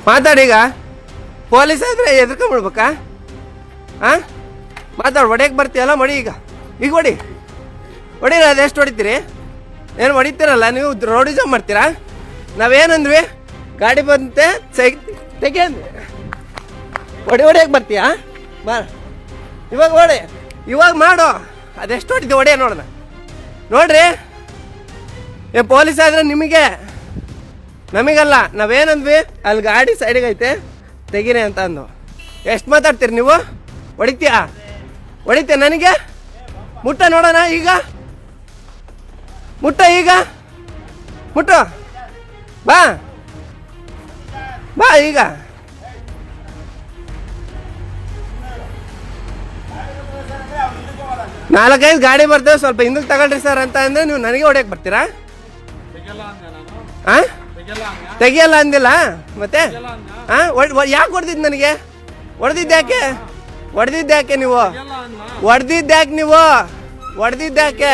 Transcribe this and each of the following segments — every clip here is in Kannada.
ಮಾತಾಡೀಗ ಪೊಲೀಸ್ ಆದ್ರೆ ಎದ್ಕೊಂಡ್ಬಿಡ್ಬೇಕಾ? ಹಾಂ ಮಾತಾಡು. ಹೊಡೆಯಕ್ಕೆ ಬರ್ತೀಯಲ್ಲ ಮಡಿ ಈಗ ಹೊಡಿ ಹೊಡೀರ. ಅದೆಷ್ಟು ಹೊಡಿತೀರಿ? ಏನು ಹೊಡಿತೀರಲ್ಲ ನೀವು, ರೋಡಿಸಮ್ ಮಾಡ್ತೀರಾ? ನಾವೇನಂದ್ವಿ, ಗಾಡಿ ಬಂತೆ ತೆಗೆ ಅಂದ್ವಿ. ಹೊಡಿಯಕ್ಕೆ ಬರ್ತೀಯಾ? ಬಾ ಇವಾಗ ಹೊಡಿ, ಇವಾಗ ಮಾಡು. ಅದೆಷ್ಟು ಹೊಡಿತೀವಿ ಹೊಡೆಯ ನೋಡೋಣ. ನೋಡ್ರಿ, ಪೊಲೀಸ್ ಆದರೆ ನಿಮಗೆ, ನಮಗಲ್ಲ. ನಾವೇನಂದ್ವಿ, ಅಲ್ಲಿ ಗಾಡಿ ಸೈಡಿಗೆ ಐತೆ ತೆಗೀರಿ ಅಂತ ಅಂದು. ಎಷ್ಟು ಮಾತಾಡ್ತೀರಿ ನೀವು? ಹೊಡಿತೀಯಾ? ನನಗೆ ಮುಟ್ಟ ನೋಡೋಣ ಈಗ. ಮುಟ್ಟ ಈಗ, ಮುಟ್ಟು. ಬಾ ಬಾ ಈಗ. ನಾಲ್ಕೈದು ಗಾಡಿ ಬರ್ತೇವೆ, ಸ್ವಲ್ಪ ಹಿಂದಕ್ಕೆ ತಗೊಳ್ರಿ ಸರ್ ಅಂತ ಅಂದರೆ ನೀವು ನನಗೆ ಹೊಡೆಯಕ್ಕೆ ಬರ್ತೀರಾ? ಹಾಂ ತೆಗಿಯಲ್ಲ ಅಂದಿಲ್ಲ ಮತ್ತೆ? ಹಾಂ ಯಾಕೆ ಹೊಡೆದಿದ್ದು ನನಗೆ? ಹೊಡೆದಿದ್ದ್ಯಾಕೆ ನೀವು? ಹೊಡೆದಿದ್ದ್ಯಾಕೆ?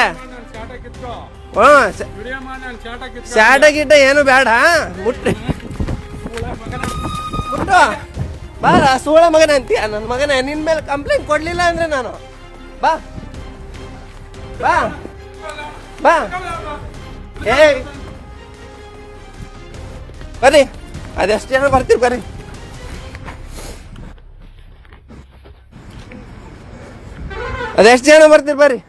ಹ್ಞೂ ಶಾಟ ಗೀಟ ಏನು ಬೇಡ. ಮುಟ್ಟು ಬಾರ, ಸೂಳ ಮಗನ ಅಂತೀಯ ನನ್ನ ಮಗನ. ನಿನ್ನ ಮೇಲೆ ಕಂಪ್ಲೇಂಟ್ ಕೊಡಲಿಲ್ಲ ಅಂದರೆ ನಾನು ಬಾ ಬಾ ಬಾ. ಏ ಬರ್ರಿ, ಅದೆಷ್ಟು ಜನ ಬರ್ತೀರಿ ಬರ್ರಿ. ಅದೆಷ್ಟು ಜನ ಬರ್ತೀರಿ ಬರ್ರಿ.